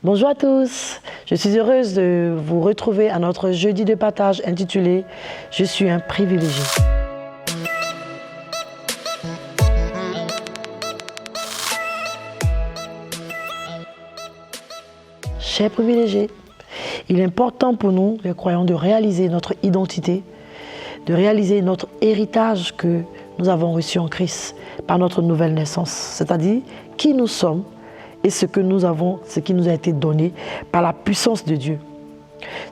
Bonjour à tous, je suis heureuse de vous retrouver à notre jeudi de partage intitulé « Je suis un privilégié ». Chers privilégiés, il est important pour nous, les croyants, de réaliser notre identité, de réaliser notre héritage que nous avons reçu en Christ par notre nouvelle naissance, c'est-à-dire qui nous sommes et ce que nous avons, ce qui nous a été donné par la puissance de Dieu.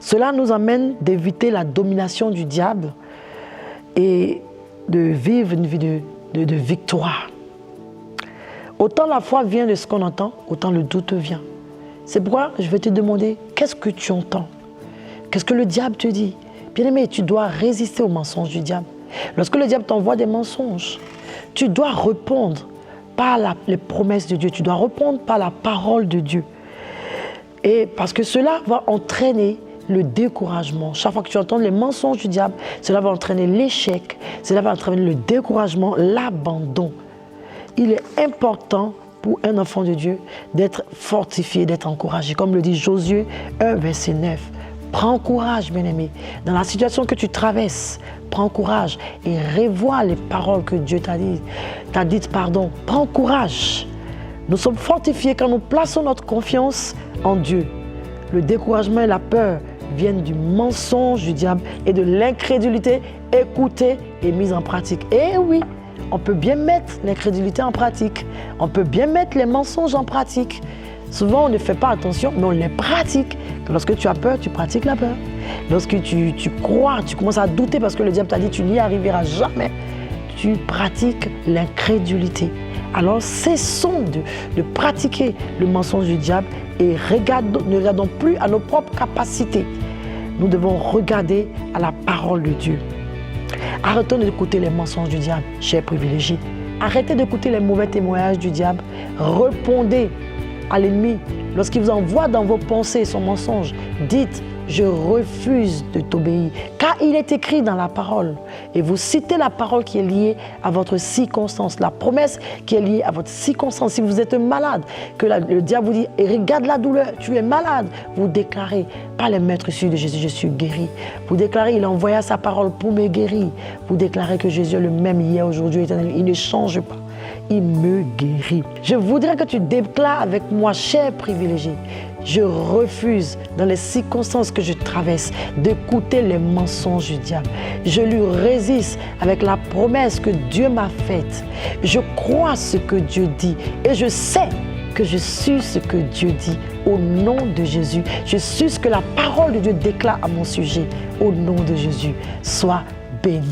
Cela nous amène d'éviter la domination du diable et de vivre une vie de victoire. Autant la foi vient de ce qu'on entend, autant le doute vient. C'est pourquoi je vais te demander, qu'est-ce que tu entends? Qu'est-ce que le diable te dit? Bien-aimé, tu dois résister aux mensonges du diable. Lorsque le diable t'envoie des mensonges, tu dois répondre par les promesses de Dieu, tu dois répondre par la parole de Dieu. Et parce que cela va entraîner le découragement. Chaque fois que tu entends les mensonges du diable, cela va entraîner l'échec, cela va entraîner le découragement, l'abandon. Il est important pour un enfant de Dieu d'être fortifié, d'être encouragé. Comme le dit Josué 1, verset 9. Prends courage, bien-aimé. Dans la situation que tu traverses, prends courage et revois les paroles que Dieu t'a dites. Prends courage. Nous sommes fortifiés quand nous plaçons notre confiance en Dieu. Le découragement et la peur viennent du mensonge du diable et de l'incrédulité écoutée et mise en pratique. Et oui, on peut bien mettre l'incrédulité en pratique. On peut bien mettre les mensonges en pratique. Souvent, on ne fait pas attention, mais on les pratique. Lorsque tu as peur, tu pratiques la peur. Lorsque tu crois, tu commences à douter parce que le diable t'a dit tu n'y arriveras jamais, tu pratiques l'incrédulité. Alors, cessons de pratiquer le mensonge du diable et ne regardons plus à nos propres capacités. Nous devons regarder à la parole de Dieu. Arrêtons d'écouter les mensonges du diable, chers privilégiés. Arrêtez d'écouter les mauvais témoignages du diable. Répondez à l'ennemi. Lorsqu'il vous envoie dans vos pensées son mensonge, dites « Je refuse de t'obéir » car il est écrit dans la parole. Et vous citez la parole qui est liée à votre circonstance, la promesse qui est liée à votre circonstance. Si vous êtes malade, que le diable vous dit « Regarde la douleur, tu es malade », vous déclarez « Par les maîtres issus de Jésus, je suis guéri ». Vous déclarez « Il a envoyé sa parole pour me guérir ». Vous déclarez que Jésus est le même hier, aujourd'hui, éternel. Il ne change pas. Il me guérit. Je voudrais que tu déclares avec moi, cher privilégié, je refuse, dans les circonstances que je traverse, d'écouter les mensonges du diable. Je lui résiste avec la promesse que Dieu m'a faite. Je crois ce que Dieu dit et je sais que je suis ce que Dieu dit. Au nom de Jésus, je suis ce que la parole de Dieu déclare à mon sujet. Au nom de Jésus, sois béni.